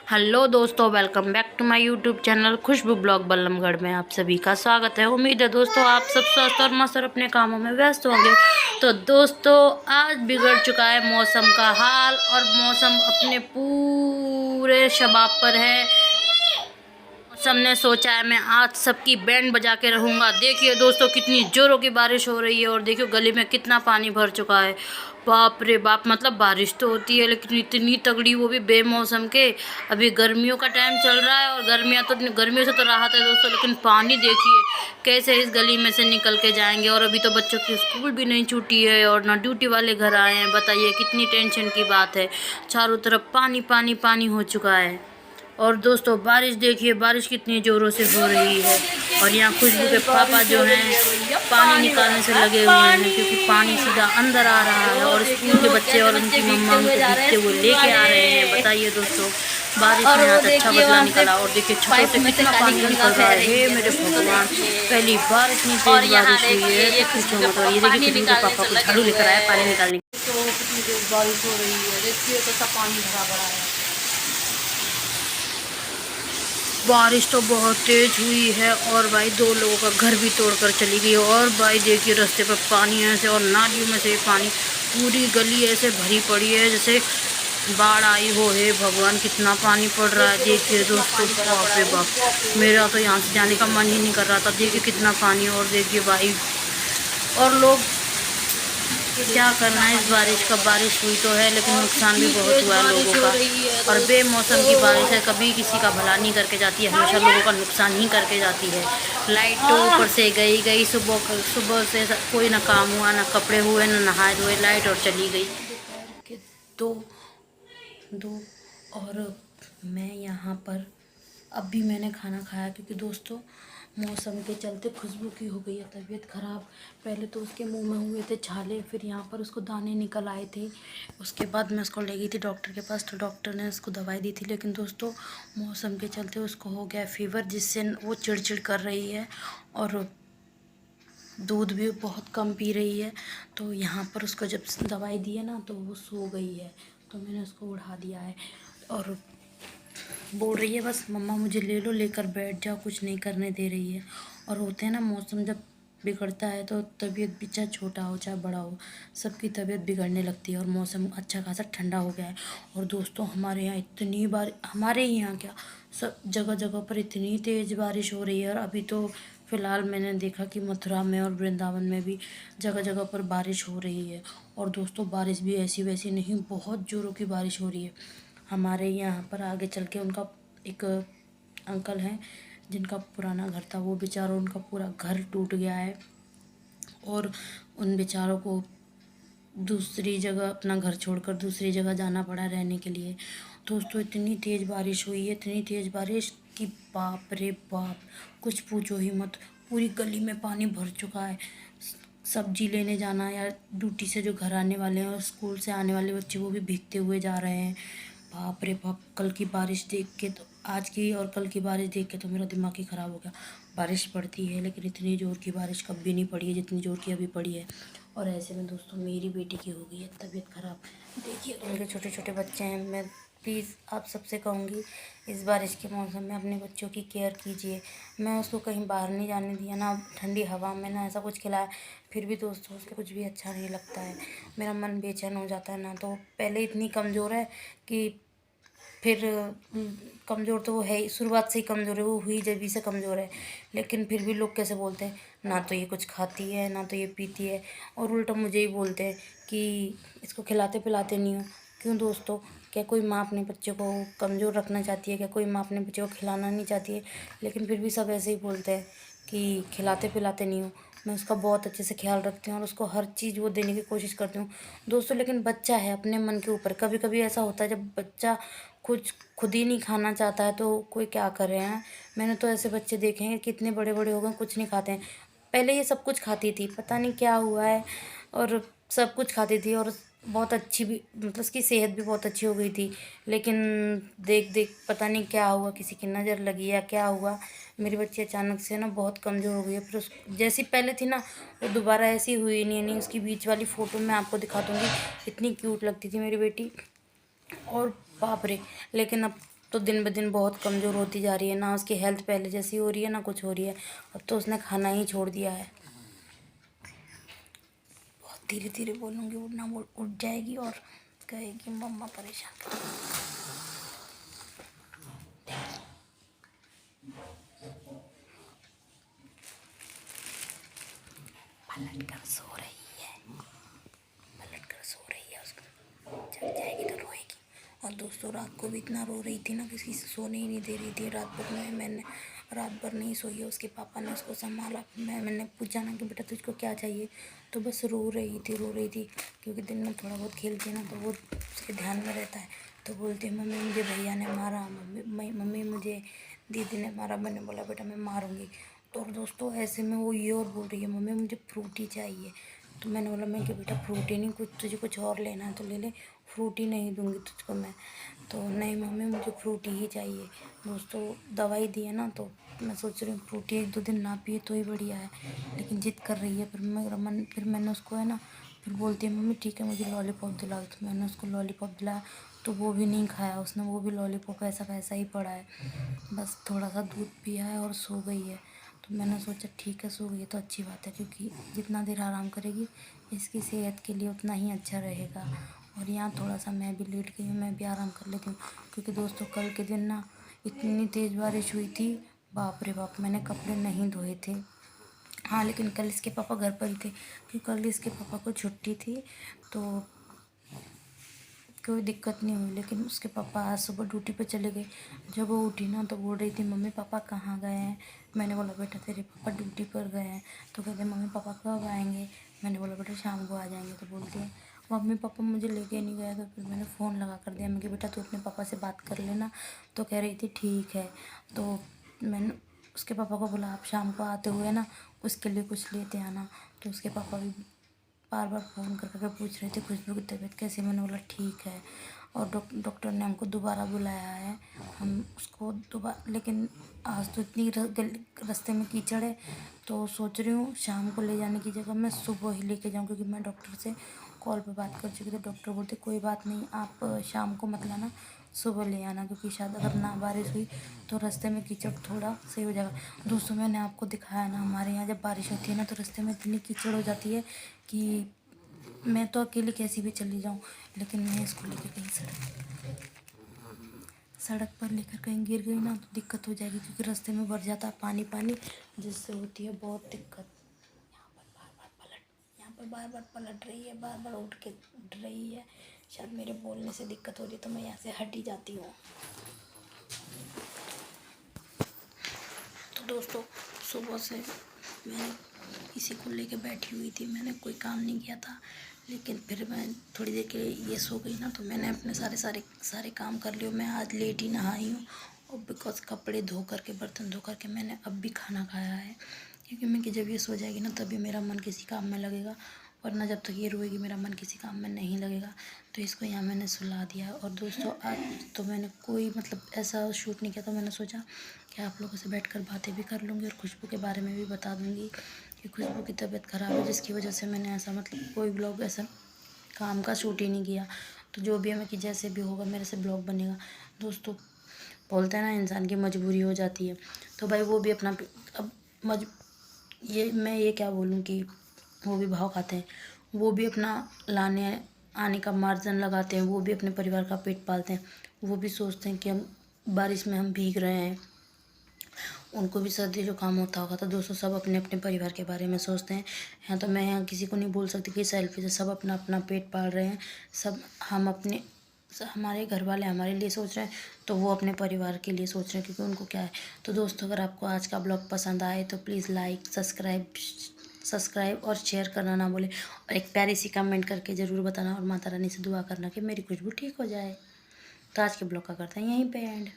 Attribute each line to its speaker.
Speaker 1: Hello दोस्तों, welcome back to my YouTube channel Khushbu blog Ballabhgarh में आप सभी का स्वागत है। उम्मीद है दोस्तों आप सब स्वस्थ और मस्त और अपने कामों में व्यस्त होंगे। तो दोस्तों आज बिगड़ चुका है मौसम का हाल और मौसम अपने पूरे शबाब पर है। मौसम ने सोचा है मैं आज सबकी बैंड बजा के रहूँगा। देखिए दोस्तों कितनी ज़ोरों की बारिश हो रही है और देखियो गली में कितना पानी भर चुका है। बाप रे बाप, मतलब बारिश तो होती है लेकिन इतनी तगड़ी, वो भी बेमौसम के। अभी गर्मियों का टाइम चल रहा है और गर्मियों से तो राहत है दोस्तों, लेकिन पानी देखिए कैसे इस गली में से निकल के जाएंगे। और अभी तो बच्चों की स्कूल भी नहीं छूटी है और ना ड्यूटी वाले घर आए हैं। बताइए कितनी टेंशन की बात है। चारों तरफ पानी पानी पानी हो चुका है। और दोस्तों बारिश देखिए, बारिश कितनी ज़ोरों से हो रही है। और यहाँ खुशबू के पापा जो हैं पानी निकालने से लगे हुए हैं, क्योंकि पानी सीधा अंदर आ रहा है और स्कूल के बच्चे और उनकी मम्मा उनको भीगते हुए लेके आ रहे हैं। बताइए दोस्तों बारिश ने आज अच्छा बदला निकाला। और देखिए छतों से कितना पानी निकल रहा है। हे मेरे भगवान, पहली बार इतनी तेज बारिश हुई है तो पूछो मत। और ये देखिए खुशबू के पापा को झाड़ू लेकर आया पानी निकालने। तो कितनी तेज बारिश हो रही है, देखिए कैसा पानी भरा भरा है। बारिश तो बहुत तेज़ हुई है और भाई 2 लोगों का घर भी तोड़कर चली गई। और भाई देखिए रास्ते पर पानी ऐसे और नालियों में से पानी, पूरी गली ऐसे भरी पड़ी है जैसे बाढ़ आई हो। है भगवान कितना पानी पड़ रहा है। देखिए दोस्तों बाप रे बाप, मेरा तो यहाँ से जाने का मन ही नहीं कर रहा था। देखिए कितना पानी। और देखिए भाई और लोग क्या करना है इस बारिश का। बारिश हुई तो है लेकिन नुकसान भी बहुत हुआ है लोगों का। और बेमौसम की बारिश है, कभी किसी का भला नहीं करके जाती है, हमेशा लोगों का नुकसान ही करके जाती है। लाइट तो ऊपर से गई सुबह से कोई ना काम हुआ, ना कपड़े हुए, ना नहाए धोए, लाइट और चली गई। दोपहर के दो और मैं यहाँ पर अभी मैंने खाना खाया, क्योंकि दोस्तों मौसम के चलते खुशबू की हो गई है तबीयत ख़राब। पहले तो उसके मुंह में हुए थे छाले, फिर यहाँ पर उसको दाने निकल आए थे। उसके बाद मैं उसको ले गई थी डॉक्टर के पास, तो डॉक्टर ने उसको दवाई दी थी। लेकिन दोस्तों मौसम के चलते उसको हो गया फीवर, जिससे वो चिड़चिड़ कर रही है और दूध भी बहुत कम पी रही है। तो यहाँ पर उसको जब दवाई दी है ना तो वो सो गई है, तो मैंने उसको उठा दिया है। और बोल रही है बस मम्मा मुझे ले लो, लेकर बैठ जाओ, कुछ नहीं करने दे रही है। और होते हैं ना मौसम जब बिगड़ता है तो तबीयत भी, चाहे छोटा हो चाहे बड़ा हो, सबकी तबीयत बिगड़ने लगती है। और मौसम अच्छा खासा ठंडा हो गया है। और दोस्तों हमारे यहाँ इतनी बार, हमारे ही यहाँ क्या सब जगह जगह पर इतनी तेज़ बारिश हो रही है। और अभी तो फ़िलहाल मैंने देखा कि मथुरा में और वृंदावन में भी जगह जगह पर बारिश हो रही है। और दोस्तों बारिश भी ऐसी वैसी नहीं, बहुत ज़ोरों की बारिश हो रही है। हमारे यहाँ पर आगे चल के उनका एक अंकल हैं जिनका पुराना घर था, वो बेचारों उनका पूरा घर टूट गया है और उन बेचारों को दूसरी जगह अपना घर छोड़कर दूसरी जगह जाना पड़ा रहने के लिए। दोस्तों इतनी तेज़ बारिश हुई है, इतनी तेज़ बारिश कि बाप रे बाप, कुछ पूछो ही मत। पूरी गली में पानी भर चुका है। सब्जी लेने जाना या ड्यूटी से जो घर आने वाले हैं और स्कूल से आने वाले बच्चे, वो भी भीगते हुए जा रहे हैं। बाप रे बाप, कल की बारिश देख के तो, आज की और कल की बारिश देख के तो मेरा दिमाग ही ख़राब हो गया। बारिश पड़ती है लेकिन इतनी ज़ोर की बारिश कभी नहीं पड़ी है जितनी ज़ोर की अभी पड़ी है। और ऐसे में दोस्तों मेरी बेटी की हो गई है तबीयत ख़राब। देखिए उनके छोटे छोटे बच्चे हैं। मैं प्लीज़ आप सबसे कहूँगी इस बारिश के मौसम में अपने बच्चों की केयर कीजिए। मैं उसको कहीं बाहर नहीं जाने दिया, ना ठंडी हवा में, ना ऐसा कुछ खिलाया। फिर भी दोस्तों उसको कुछ भी अच्छा नहीं लगता है। मेरा मन बेचैन हो जाता है। ना तो पहले इतनी कमज़ोर है कि फिर कमज़ोर तो वो है ही, शुरुआत से ही कमज़ोर है, वो हुई जब से कमज़ोर है। लेकिन फिर भी लोग कैसे बोलते हैं, ना तो ये कुछ खाती है ना तो ये पीती है, और उल्टा मुझे ही बोलते हैं कि इसको खिलाते पिलाते नहीं हो। क्यों दोस्तों, क्या कोई माँ अपने बच्चे को कमज़ोर रखना चाहती है? क्या कोई माँ अपने बच्चे को खिलाना नहीं चाहती है? लेकिन फिर भी सब ऐसे ही बोलते हैं कि खिलाते पिलाते नहीं हो। मैं उसका बहुत अच्छे से ख्याल रखती हूँ और उसको हर चीज़ वो देने की कोशिश करती हूँ दोस्तों। लेकिन बच्चा है, अपने मन के ऊपर। कभी कभी ऐसा होता है जब बच्चा खुद ही नहीं खाना चाहता है तो कोई क्या कर रहे हैं। मैंने तो ऐसे बच्चे देखे हैं कितने बड़े बड़े हो गए, कुछ नहीं खाते हैं। पहले ये सब कुछ खाती थी, पता नहीं क्या हुआ है, और सब कुछ खाती थी और बहुत अच्छी भी, मतलब उसकी सेहत भी बहुत अच्छी हो गई थी। लेकिन देख देख पता नहीं क्या हुआ, किसी की नज़र लगी या क्या हुआ, मेरी बच्ची अचानक से ना बहुत कमज़ोर हो गई है। फिर उस जैसी पहले थी ना वो दोबारा ऐसी हुई नहीं। उसकी बीच वाली फ़ोटो मैं आपको दिखा दूँगी, इतनी क्यूट लगती थी मेरी बेटी। और बाप रे, लेकिन अब तो दिन ब दिन बहुत कमज़ोर होती जा रही है, ना उसकी हेल्थ पहले जैसी हो रही है ना कुछ हो रही है। अब तो उसने खाना ही छोड़ दिया है। बहुत धीरे धीरे बोलूँगी, उठना उठ जाएगी और कहेगी मम्मा परेशान कर। पलट कर सो रही है, पलट कर सो रही है, उसको जग जाएगी तो रोएगी। और दोस्तों रात को भी इतना रो रही थी ना, किसी से सोने ही नहीं दे रही थी। रात भर में मैंने रात भर नहीं सोई है। उसके पापा ने उसको संभाला। मैंने पूछा ना कि बेटा तुझको क्या चाहिए, तो बस रो रही थी क्योंकि दिन में थोड़ा बहुत खेलती है ना तो वो उसके ध्यान में रहता है। तो बोलती है मम्मी मुझे भैया ने मारा, मम्मी मुझे दीदी ने मारा। मैंने बोला बेटा मैं मारूंगी। तो दोस्तों ऐसे में वो ये और बोल रही है मम्मी मुझे फ्रूटी चाहिए। तो मैंने बोला मैं कि बेटा फ्रूटी नहीं, कुछ तुझे कुछ और लेना है तो ले ले, फ्रूटी नहीं दूंगी तुझको मैं। तो नहीं मम्मी मुझे फ्रूटी ही चाहिए। दोस्तों दवाई दी है ना तो मैं सोच रही हूँ फ्रूटी 1-2 दिन ना पिए तो ही बढ़िया है, लेकिन जिद कर रही है। फिर मैंने उसको है ना, फिर बोलती है मम्मी ठीक है मुझे लॉलीपॉप दिला दो। तो मैंने उसको लॉलीपॉप दिलाया तो वो भी नहीं खाया उसने, वो भी लॉलीपॉप ऐसा वैसा ही पड़ा है। बस थोड़ा सा दूध पिया है और सो गई है। तो मैंने सोचा ठीक है सो गई तो अच्छी बात है, क्योंकि जितना देर आराम करेगी इसकी सेहत के लिए उतना ही अच्छा रहेगा। और यहाँ थोड़ा सा मैं भी लेट गई हूँ, मैं भी आराम कर लेती हूँ, क्योंकि दोस्तों कल के दिन ना इतनी तेज़ बारिश हुई थी, बाप रे बाप। मैंने कपड़े नहीं धोए थे। हाँ लेकिन कल इसके पापा घर पर ही थे, क्योंकि कल इसके पापा को छुट्टी थी तो कोई दिक्कत नहीं हुई। लेकिन उसके पापा आज सुबह ड्यूटी पे चले गए। जब वो उठी ना तो बोल रही थी मम्मी पापा कहाँ गए हैं। मैंने बोला बेटा तेरे पापा ड्यूटी पर गए हैं। तो कहते मम्मी पापा कब आएंगे। मैंने बोला बेटा शाम को आ जाएंगे। तो बोलती है मम्मी पापा मुझे लेके नहीं गए। तो फिर मैंने फ़ोन लगा कर दिया, मैं कि बेटा तू अपने पापा से बात कर लेना। तो कह रही थी ठीक है। तो मैंने उसके पापा को बोला आप शाम को आते हुए ना उसके लिए कुछ लेते आना। तो उसके पापा भी बार बार फ़ोन कर कर पूछ रहे थे खुशबू की तबीयत कैसी। मैंने बोला ठीक है। और डॉक्टर ने हमको दोबारा बुलाया है, हम उसको दोबारा, लेकिन आज तो इतनी रास्ते में कीचड़ है तो सोच रही हूँ शाम को ले जाने की जगह मैं सुबह ही लेके जाऊँ, क्योंकि मैं डॉक्टर से कॉल पे बात कर चुकी थी। डॉक्टर बोलते कोई बात नहीं आप शाम को मत लाना, सुबह ले आना, क्योंकि शायद अगर ना बारिश हुई तो रास्ते में कीचड़ थोड़ा सही हो जाएगा। दोस्तों मैंने आपको दिखाया ना हमारे यहाँ जब बारिश होती है ना तो रास्ते में इतनी कीचड़ हो जाती है कि मैं तो अकेले कैसी भी चली जाऊँ, लेकिन मैं इसको लेकर कहीं सड़क पर लेकर कहीं गिर गई ना तो दिक्कत हो जाएगी, क्योंकि रास्ते में भर जाता है पानी पानी, जिससे होती है बहुत दिक्कत। यहाँ पर बार बार पलट रही है, बार बार उठ रही है। शायद मेरे बोलने से दिक्कत हो रही है तो मैं यहाँ से हट ही जाती हूँ। तो दोस्तों सुबह से मैं इसी को लेके बैठी हुई थी, मैंने कोई काम नहीं किया था। लेकिन फिर मैं थोड़ी देर के लिए ये सो गई ना तो मैंने अपने सारे काम कर लिए। मैं आज लेट ही नहाई हूँ, और बिकॉज कपड़े धो करके बर्तन धो करके मैंने अब भी खाना खाया है, क्योंकि मैं कि जब ये सो जाएगी ना तभी मेरा मन किसी काम में लगेगा, वरना जब तक ये रोएगी मेरा मन किसी काम में नहीं लगेगा। तो इसको यहाँ मैंने सुला दिया। और दोस्तों आज तो मैंने कोई मतलब ऐसा शूट नहीं किया, तो मैंने सोचा कि आप लोगों से बैठकर बातें भी कर लूँगी और खुशबू के बारे में भी बता दूँगी कि खुशबू की तबीयत ख़राब है, जिसकी वजह से मैंने ऐसा मतलब कोई ब्लॉग ऐसा काम का शूट ही नहीं किया। तो जो भी है मैं कि जैसे भी होगा मेरे से ब्लॉग बनेगा। दोस्तों बोलते हैं ना इंसान की मजबूरी हो जाती है, तो भाई वो भी अपना अब मैं ये क्या बोलूँ कि वो भी भाव खाते हैं, वो भी अपना लाने आने का मार्जिन लगाते हैं, वो भी अपने परिवार का पेट पालते हैं। वो भी सोचते हैं कि हम बारिश में हम भीग रहे हैं, उनको भी सर्दी जुकाम होता होगा। तो दोस्तों सब अपने अपने परिवार के बारे में सोचते हैं। यहाँ तो मैं यहाँ किसी को नहीं बोल सकती कि सेल्फिश है, सब अपना अपना पेट पाल रहे हैं। सब हम अपने हमारे घर वाले हमारे लिए सोच रहे हैं तो वो अपने परिवार के लिए सोच रहे हैं, क्योंकि उनको क्या है। तो दोस्तों अगर आपको आज का ब्लॉग पसंद आए तो प्लीज़ लाइक सब्सक्राइब और शेयर करना ना भूलें, और एक प्यारी सी कमेंट करके ज़रूर बताना, और माता रानी से दुआ करना कि मेरी खुशबू ठीक हो जाए। तो आज के ब्लॉग का करते हैं यहीं पे एंड।